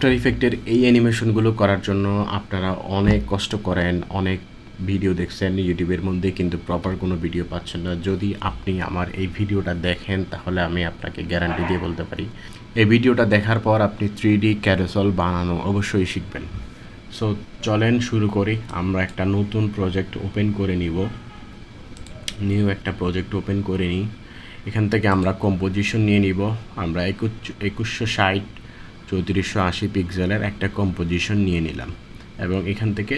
After ইফেক্টের এই অ্যানিমেশনগুলো করার জন্য আপনারা অনেক কষ্ট করেন, অনেক ভিডিও দেখছেন ইউটিউবের মধ্যে, কিন্তু প্রপার কোনো ভিডিও পাচ্ছেন না। যদি আপনি আমার এই ভিডিওটা দেখেন তাহলে আমি আপনাকে গ্যারান্টি দিয়ে বলতে পারি এই ভিডিওটা দেখার পর আপনি 3D ক্যারোসেল বানানো অবশ্যই শিখবেন। সো চলেন শুরু করি। আমরা একটা নতুন প্রজেক্ট ওপেন করে নিউ একটা প্রজেক্ট ওপেন করে নিই। এখান থেকে আমরা কম্পোজিশন নিয়ে নিব। আমরা 2160 3480 পিক্সেলের একটা কম্পোজিশন নিয়ে নিলাম এবং এখান থেকে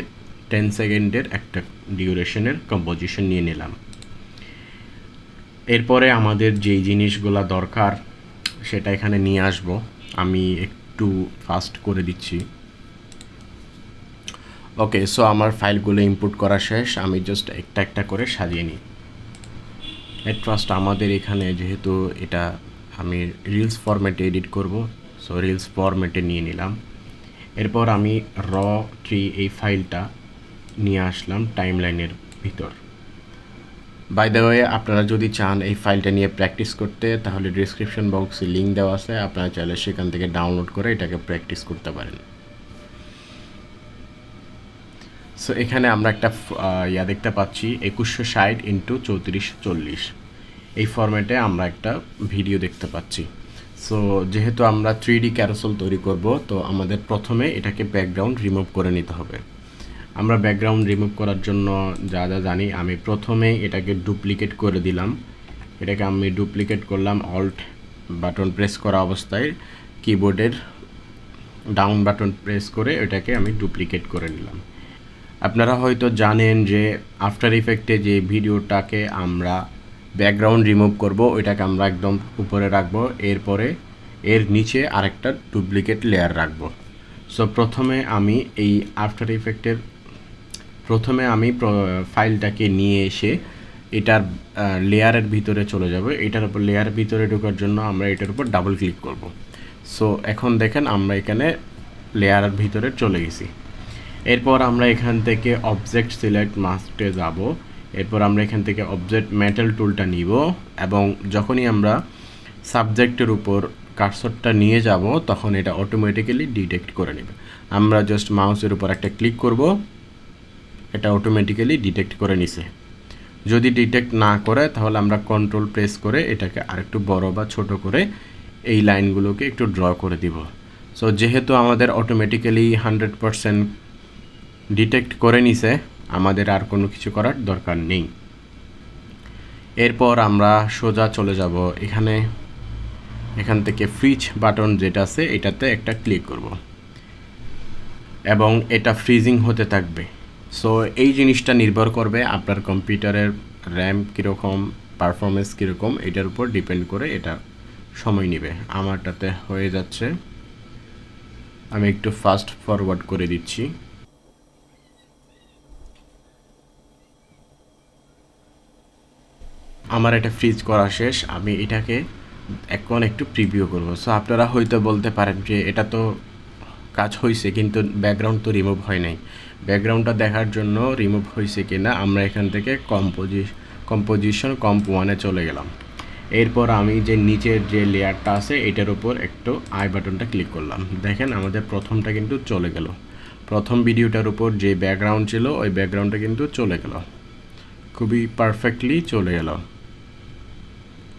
10 সেকেন্ডের একটা ডিউরেশনের কম্পোজিশন নিয়ে নিলাম। এরপরে আমাদের যেই জিনিসগুলো দরকার সেটা এখানে নিয়ে আসব। আমি একটু ফাস্ট করে দিচ্ছি। ওকে, সো আমার ফাইলগুলো ইনপুট করা শেষ। আমি জাস্ট একটা একটা করে সাজিয়ে নিই। এট ফার্স্ট আমাদের এখানে যেহেতু এটা আমি রিলস ফরম্যাটে এডিট করব, সো রিলস ফরম্যাটে নিয়ে নিলাম। এরপর আমি র3 এই ফাইলটা নিয়ে আসলাম টাইমলাইনের ভিতর। বাই দ্য ওয়ে, আপনারা যদি চান এই ফাইলটা নিয়ে প্র্যাকটিস করতে তাহলে ডিসক্রিপশন বক্সে লিঙ্ক দেওয়া আছে, আপনারা চাইলে সেখান থেকে ডাউনলোড করে এটাকে প্র্যাকটিস করতে পারেন। সো এখানে আমরা একটা দেখতে পাচ্ছি 2160 ইন্টু 3440 এই ফরম্যাটে আমরা একটা ভিডিও দেখতে পাচ্ছি। সো যেহেতু আমরা 3D ক্যারোসেল তৈরি করব, তো আমাদের প্রথমে এটাকে ব্যাকগ্রাউন্ড রিমুভ করে নিতে হবে। আমরা ব্যাকগ্রাউন্ড রিমুভ করার জন্য যা যা জানি, আমি প্রথমে এটাকে ডুপ্লিকেট করে দিলাম। এটাকে আমি ডুপ্লিকেট করলাম অল্ট বাটন প্রেস করা অবস্থায়, কিবোর্ডের ডাউন বাটন প্রেস করে এটাকে আমি ডুপ্লিকেট করে নিলাম। আপনারা হয়তো জানেন যে আফটার ইফেক্টে যে ভিডিওটাকে আমরা ব্যাকগ্রাউন্ড রিমুভ করব ওইটাকে আমরা একদম উপরে রাখবো, এরপরে এর নিচে আরেকটা ডুপ্লিকেট লেয়ার রাখবো। সো প্রথমে আমি এই আফটার ইফেক্টের ফাইলটাকে নিয়ে এসে এটার লেয়ারের ভিতরে চলে যাব। এটার উপর লেয়ারের ভিতরে ঢোকার জন্য আমরা এটার উপর ডাবল ক্লিক করব। সো এখন দেখেন আমরা এখানে লেয়ারের ভিতরে চলে গেছি। এরপর আমরা এখান থেকে অবজেক্ট সিলেক্ট মাস্কে যাব। এরপর আমরা এখান থেকে অবজেক্ট মেটাল টুলটা নিব এবং যখনই আমরা সাবজেক্টের উপর কার্সরটা নিয়ে যাব তখন এটা অটোমেটিক্যালি ডিটেক্ট করে নেবে। আমরা জাস্ট মাউসের উপর একটা ক্লিক করব, এটা অটোমেটিক্যালি ডিটেক্ট করে নিছে। যদি ডিটেক্ট না করে তাহলে আমরা কন্ট্রোল প্রেস করে এটাকে আরেকটু বড় বা ছোট করে এই লাইনগুলোকে একটু ড্র করে দিব। সো যেহেতু আমাদের অটোমেটিক্যালি 100% ডিটেক্ট করে নিছে, আমাদের আর কোনো কিছু করার দরকার নেই। এরপর আমরা সোজা চলে যাব এখান থেকে ফ্রিজ বাটন যেটা আছে এটাতে একটা ক্লিক করব এবং এটা ফ্রিজিং হতে থাকবে। সো এই জিনিসটা নির্ভর করবে আপনার কম্পিউটারের র্যাম কীরকম, পারফরমেন্স কীরকম, এটার উপর ডিপেন্ড করে এটা সময় নেবে। আমারটাতে হয়ে যাচ্ছে, আমি একটু ফাস্ট ফরওয়ার্ড করে দিচ্ছি। আমার এটা ফ্রিজ করা শেষ, আমি এটাকে এখন একটু প্রিভিউ করব। সো আপনারা হয়তো বলতে পারেন যে এটা তো কাজ হয়েছে কিন্তু ব্যাকগ্রাউন্ড তো রিমুভ হয় নাই। ব্যাকগ্রাউন্ডটা দেখার জন্য রিমুভ হয়েছে কি না আমরা এখান থেকে কম্পোজিশন কম্প 1-এ চলে গেলাম। এরপর আমি যে নিচের যে লেয়ারটা আছে এটার উপর একটু আই বাটনটা ক্লিক করলাম। দেখেন আমাদের প্রথমটা কিন্তু চলে গেল। প্রথম ভিডিওটার উপর যে ব্যাকগ্রাউন্ড ছিল ওই ব্যাকগ্রাউন্ডটা কিন্তু চলে গেল, খুবই পারফেক্টলি চলে গেল।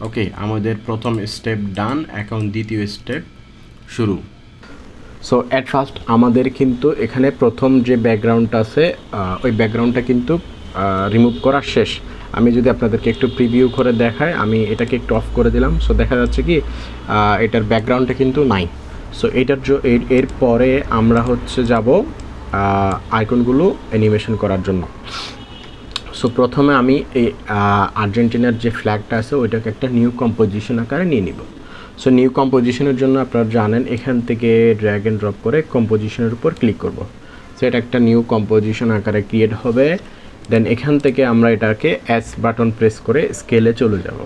ওকে, আমাদের প্রথম স্টেপ ডান, এখন দ্বিতীয় স্টেপ শুরু। সো অ্যাট ফার্স্ট আমাদের কিন্তু এখানে প্রথম যে ব্যাকগ্রাউন্ডটা আছে ওই ব্যাকগ্রাউন্ডটা কিন্তু রিমুভ করা শেষ। আমি যদি আপনাদেরকে একটু প্রিভিউ করে দেখাই, আমি এটাকে একটু অফ করে দিলাম। সো দেখা যাচ্ছে কি এটার ব্যাকগ্রাউন্ডটা কিন্তু নাই। সো এর পরে আমরা হচ্ছে যাব আইকনগুলো অ্যানিমেশন করার জন্য। সো প্রথমে আমি এই আর্জেন্টিনার যে ফ্ল্যাগটা আছে ওইটাকে একটা নিউ কম্পোজিশন আকারে নিয়ে নিব। সো নিউ কম্পোজিশনের জন্য আপনারা জানেন এখান থেকে ড্র্যাগ অ্যান্ড ড্রপ করে কম্পোজিশনের উপর ক্লিক করব। সো এটা একটা নিউ কম্পোজিশন আকারে ক্রিয়েট হবে। দেন এখান থেকে আমরা এটাকে এস বাটন প্রেস করে স্কেলে চলে যাব।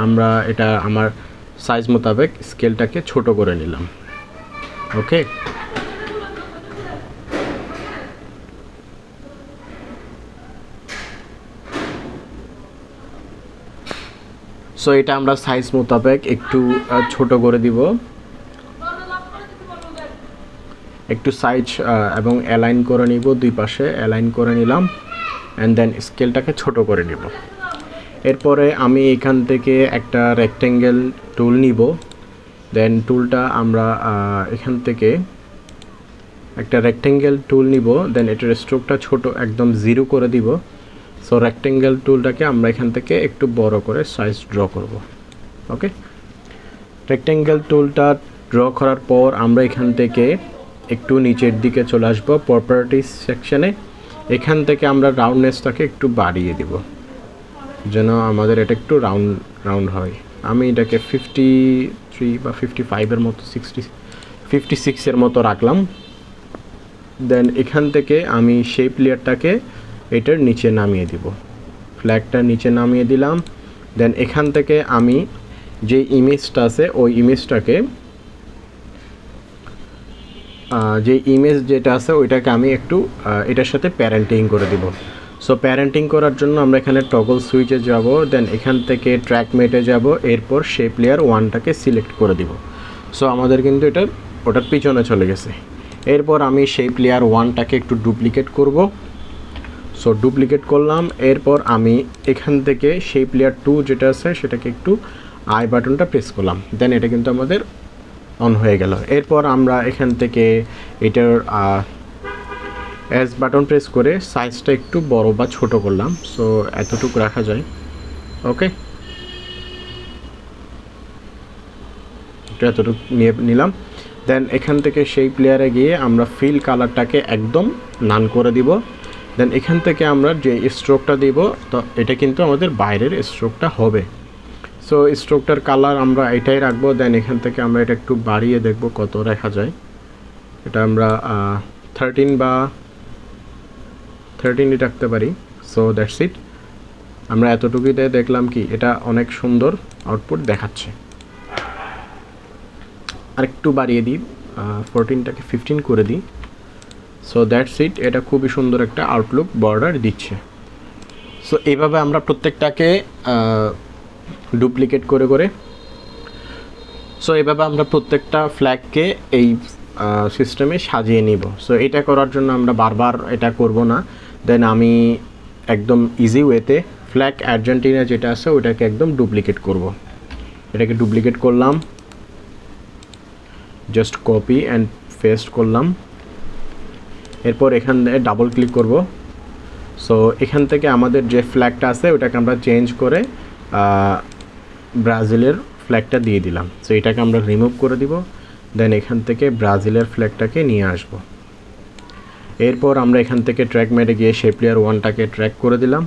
আমরা এটা আমার সাইজ মোতাবেক স্কেলটাকে ছোট করে নিলাম। ওকে, সো এটা আমরা সাইজ মোতাবেক একটু ছোট করে দিব। একটু সাইজ এবং অ্যালাইন করে নিব, দুই পাশে অ্যালাইন করে নিলাম অ্যান্ড দেন স্কেলটাকে ছোট করে নিব। এরপরে আমি এখান থেকে একটা রেক্ট্যাঙ্গেল টুল নিব, দেন টুলটা আমরা এখান থেকে একটা রেক্ট্যাঙ্গেল টুল নিব, দেন এটার স্ট্রোকটা ছোট একদম 0 করে দিব। সো রেক্ট্যাঙ্গেল টুলটাকে আমরা এখান থেকে একটু বড় করে সাইজ ড্র করব। ওকে, রেক্ট্যাঙ্গেল টুলটা ড্র করার পর আমরা এখান থেকে একটু নিচের দিকে চলে আসব প্রপার্টিস সেকশানে। এখান থেকে আমরা রাউন্ডনেসটাকে একটু বাড়িয়ে দিব যেন আমাদের এটা একটু রাউন্ড হয়। আমি এটাকে 53 বা 55-এর মতো 56-এর মতো রাখলাম। দেন এখান থেকে আমি শেপ লেয়ারটাকে এটার নিচে নামিয়ে দিব, ফ্ল্যাগটা নিচে নামিয়ে দিলাম। দেন এখান থেকে আমি যে ইমেজটা আছে ওই ইমেজটাকে যে ইমেজ যেটা আছে ওইটাকে আমি একটু এটার সাথে প্যারেন্টিং করে দিব। সো প্যারেন্টিং করার জন্য আমরা এখানে টগল সুইচে যাব, দেন এখান থেকে ট্র্যাক মেটে যাব, এরপর শেপ লেয়ার 1টাকে সিলেক্ট করে দিব। সো আমাদের কিন্তু এটা ওটার পিছনে চলে গেছে। এরপর আমি শেপ লেয়ার 1টাকে একটু ডুপ্লিকেট করব। সো ডুপ্লিকেট করলাম, এরপর আমি এখান থেকে শেপ লেয়ার 2 যেটা আছে সেটাকে একটু আই বাটনটা প্রেস করলাম, দেন এটা কিন্তু আমাদের অন হয়ে গেল। এরপর আমরা এখান থেকে এটার এস বাটন প্রেস করে সাইজটা একটু বড় বা ছোট করলাম। সো এতটুকু রাখা যায়। ওকে, এতটুকু নিয়ে নিলাম। দেন এখান থেকে সেই প্লেয়ারে গিয়ে আমরা ফিল কালারটাকে একদম নান করে দিব। দেন এখান থেকে আমরা যে স্ট্রোকটা দিব, তো এটা কিন্তু আমাদের বাইরের স্ট্রোকটা হবে। সো স্ট্রোকটার কালার আমরা এটাই রাখবো। দেন এখান থেকে আমরা এটা একটু বাড়িয়ে দেখব কত রাখা যায়। এটা আমরা 13 বা 13ই রাখতে পারি। So that's it. আমরা এতটুকুতে দেখলাম কি এটা অনেক সুন্দর আউটপুট দেখাচ্ছে। আরেকটু বাড়িয়ে দিই, 14টাকে 15 করে দিই। So that's it. এটা খুবই সুন্দর একটা আউটলুক বর্ডার দিচ্ছে। সো এইভাবে আমরা প্রত্যেকটাকে ডুপ্লিকেট করে করে এইভাবে আমরা প্রত্যেকটা ফ্ল্যাগকে এই সিস্টেমে সাজিয়ে নিব। সো এটা করার জন্য আমরা বারবার এটা করব না। দেন আমি একদম ইজি ওয়েতে ফ্ল্যাগ আর্জেন্টিনা যেটা আছে ওটাকে একদম ডুপ্লিকেট করব। এটাকে ডুপ্লিকেট করলাম, জাস্ট কপি অ্যান্ড পেস্ট করলাম। এরপর এখান থেকে ডাবল ক্লিক করব। সো এখান থেকে আমাদের যে ফ্ল্যাগটা আছে ওটাকে আমরা চেঞ্জ করে ব্রাজিলের ফ্ল্যাগটা দিয়ে দিলাম। সো এটাকে আমরা রিমুভ করে দিব। দেন এখান থেকে ব্রাজিলের ফ্ল্যাগটাকে নিয়ে আসব। এরপর আমরা এখান থেকে ট্র্যাক মেটে গিয়ে শেপ লেয়ার 1টাকে ট্র্যাক করে দিলাম।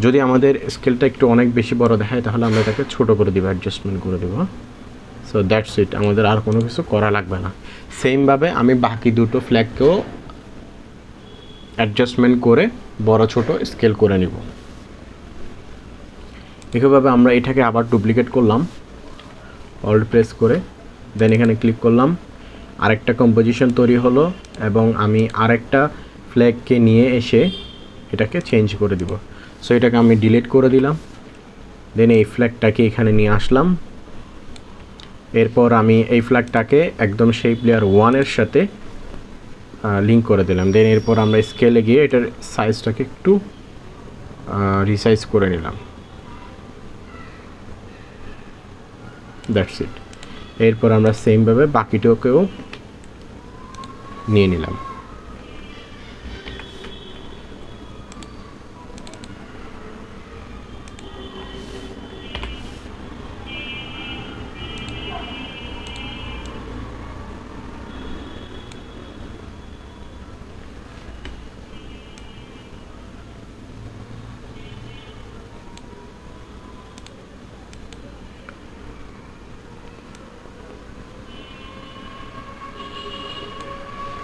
যদি আমাদের স্কেলটা একটু অনেক বেশি বড় দেখায় তাহলে আমরা এটাকে ছোট করে দিব, অ্যাডজাস্টমেন্ট করে দেবো। সো দ্যাটস ইট, আমাদের আর কোনো কিছু করা লাগবে না। সেমভাবে আমি বাকি দুটো ফ্ল্যাগকেও অ্যাডজাস্টমেন্ট করে বড় ছোট স্কেল করে নিব। একইভাবে আমরা এটাকে আবার ডুপ্লিকেট করলাম, অল্ট প্রেস করে। দেন এখানে ক্লিক করলাম, আরেকটা কম্পোজিশন তৈরি হলো এবং আমি আরেকটা ফ্ল্যাগকে নিয়ে এসে এটাকে চেঞ্জ করে দিব। সো এটাকে আমি ডিলিট করে দিলাম। দেন এই ফ্ল্যাগটাকে এখানে নিয়ে আসলাম। এরপর আমি এই ফ্ল্যাগটাকে একদম শেপ লেয়ার 1-এর সাথে লিঙ্ক করে দিলাম। দেন এরপর আমরা স্কেলে গিয়ে এটার সাইজটাকে একটু রিসাইজ করে নিলাম। That's it. এরপর আমরা সেমভাবে বাকিটাকেও নিয়ে নিলাম।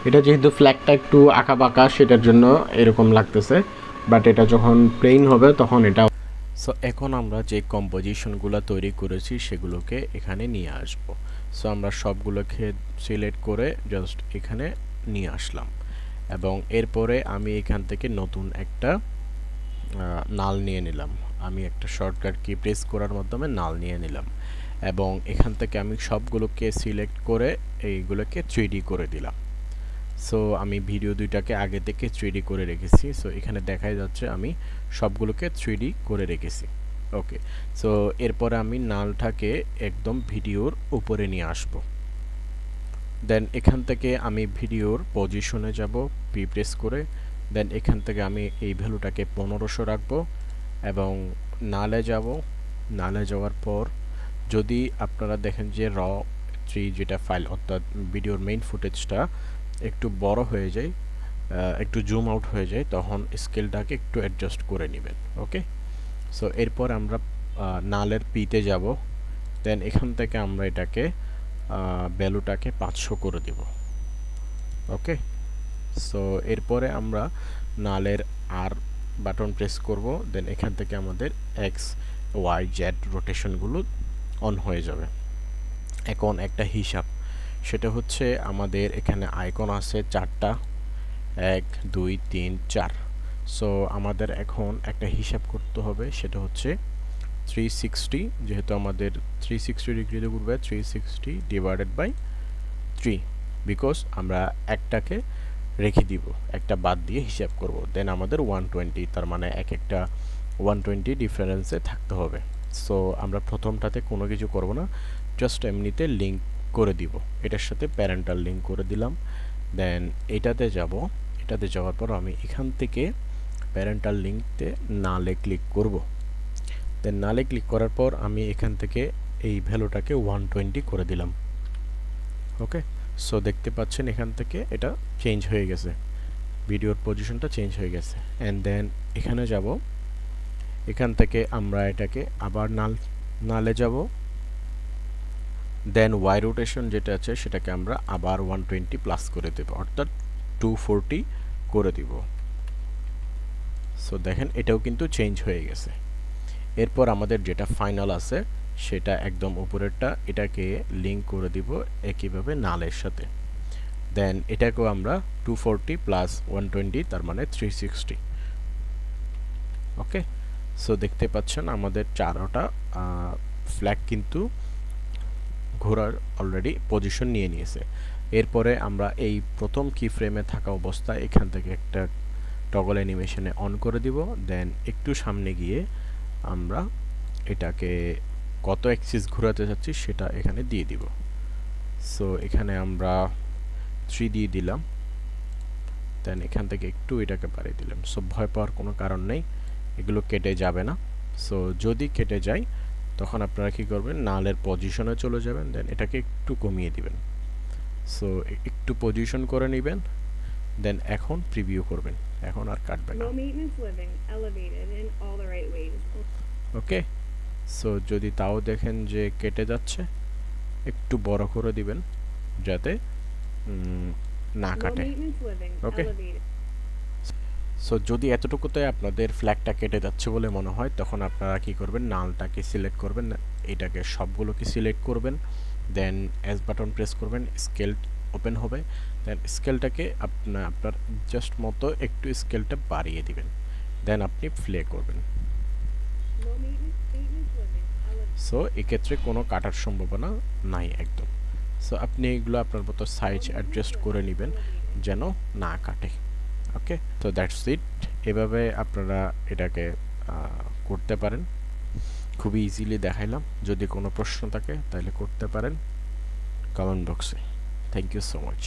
এটা যেহেতু ফ্ল্যাগটা একটু আঁকা বাঁকা সেটার জন্য এরকম লাগতেছে, বাট এটা যখন প্লেন হবে তখন এটা। সো এখন আমরা যে কম্পোজিশনগুলো তৈরি করেছি সেগুলোকে এখানে নিয়ে আসব। সো আমরা সবগুলোকে সিলেক্ট করে জাস্ট এখানে নিয়ে আসলাম এবং এরপরে আমি এখান থেকে নতুন একটা নাল নিয়ে নিলাম। আমি একটা শর্টকাট কি প্রেস করার মাধ্যমে নাল নিয়ে নিলাম এবং এখান থেকে আমি সবগুলোকে সিলেক্ট করে এইগুলোকে 3D করে দিলাম। সো আমি ভিডিও দুইটাকে আগে থেকে 3D করে রেখেছি। সো এখানে দেখাই যাচ্ছে আমি সবগুলোকে 3D করে রেখেছি। ওকে, সো এরপরে আমি নালটাকে একদম ভিডিওর উপরে নিয়ে আসব। দেন এখান থেকে আমি ভিডিওর পজিশনে যাব, পি প্রেস করে। দেন এখান থেকে আমি এই ভ্যালুটাকে 1500 রাখবো এবং নালে যাব। নালে যাওয়ার পর যদি আপনারা দেখেন যে র 3 যেটা ফাইল অর্থাৎ ভিডিওর মেইন ফুটেজটা একটু বড় হয়ে যায়, একটু জুম আউট হয়ে যায়, তখন স্কেলটাকে একটু অ্যাডজাস্ট করে নেবেন। ওকে, সো এরপর আমরা নালের পিতে যাব। দেন এখান থেকে আমরা এটাকে ভ্যালুটাকে 500 করে দেব। ওকে, সো এরপরে আমরা নালের আর বাটন প্রেস করব। দেন এখান থেকে আমাদের এক্স ওয়াই জেড রোটেশনগুলো অন হয়ে যাবে। এখন একটা হিসাব, সেটা হচ্ছে আমাদের এখানে আইকন আছে 4টা, 1 2 3 4। সো আমাদের এখন একটা হিসাব করতে হবে, সেটা হচ্ছে 360, যেহেতু আমাদের 360 ডিগ্রিতে ঘুরবে, 360 ডিভাইডেড বাই 3, বিকজ আমরা একটাকে রেখে দিব, একটা বাদ দিয়ে হিসাব করব। দেন আমাদের 120, তার মানে এক একটা 120 ডিফারেন্সে থাকতে হবে। সো আমরা প্রথমটাতে কোনো কিছু করব না, জাস্ট এমনিতে লিঙ্ক করে দিব, এটার সাথে প্যারেন্টাল লিঙ্ক করে দিলাম। দেন এটাতে যাব, এটাতে যাওয়ার পর আমি এখান থেকে প্যারেন্টাল লিঙ্কতে নালে ক্লিক করব। দেন নালে ক্লিক করার পর আমি এখান থেকে এই ভ্যালুটাকে 120 করে দিলাম। ওকে, সো দেখতে পাচ্ছেন এখান থেকে এটা চেঞ্জ হয়ে গেছে, ভিডিওর পজিশনটা চেঞ্জ হয়ে গেছে। অ্যান্ড দেন এখানে যাব, এখান থেকে আমরা এটাকে আবার নালে যাব। দেন ওয়াই রোটেশন যেটা আছে সেটাকে আমরা আবার 120 প্লাস করে দেব, অর্থাৎ 240 করে দিব। সো দেখেন এটাও কিন্তু চেঞ্জ হয়ে গেছে। এরপর আমাদের যেটা ফাইনাল আছে সেটা একদম উপরেরটা, এটাকে লিঙ্ক করে দিব একইভাবে নালের সাথে। দেন এটাকেও আমরা 240 প্লাস 120, তার মানে 360। ওকে, সো দেখতে পাচ্ছেন আমাদের চারোটা ফ্ল্যাগ কিন্তু ঘোরার অলরেডি পজিশন নিয়ে নিয়েছে। এরপরে আমরা এই প্রথম কি ফ্রেমে থাকা অবস্থায় এখান থেকে একটা টগল অ্যানিমেশনে অন করে দিব। দেন একটু সামনে গিয়ে আমরা এটাকে কত অ্যাক্সিস ঘোরাতে চাচ্ছি সেটা এখানে দিয়ে দিব। সো এখানে আমরা 3 দিয়ে দিলাম। দেন এখান থেকে একটু এটাকে বাড়িয়ে দিলাম। সো ভয় পাওয়ার কোনো কারণ নেই, এগুলো কেটে যাবে না। সো যদি কেটে যায় তখন আপনারা কি করবেন, নালের পজিশনে চলে যাবেন, দেন এটাকে একটু কমিয়ে দিবেন। সো একটু পজিশন করে নেবেন, দেন এখন প্রিভিউ করবেন, এখন আর কাটবে না। ওকে, সো যদি তাও দেখেন যে কেটে যাচ্ছে, একটু বড় করে দিবেন যাতে না কাটে। ওকে, সো যদি এতটুকুতে আপনাদের ফ্ল্যাগটা কেটে যাচ্ছে বলে মনে হয়, তখন আপনারা কি করবেন, নালটাকে সিলেক্ট করবেন, এটাকে সবগুলোকে সিলেক্ট করবেন। দেন এস বাটন প্রেস করবেন, স্কেল ওপেন হবে। দেন স্কেলটাকে আপনার জাস্ট মতো একটু স্কেলটা বাড়িয়ে দিবেন। দেন আপনি প্লে করবেন। সো এক্ষেত্রে কোনো কাটার সম্ভাবনা নাই একদম। সো আপনি এগুলো আপনার মতো সাইজ অ্যাডজাস্ট করে নেবেন যেন না কাটে। ওকে, তো দ্যাটস ইট। এভাবে আপনারা এটাকে করতে পারেন, খুবই ইজিলি দেখাইলাম। যদি কোনো প্রশ্ন থাকে তাহলে করতে পারেন কমেন্ট বক্সে। Thank you so much.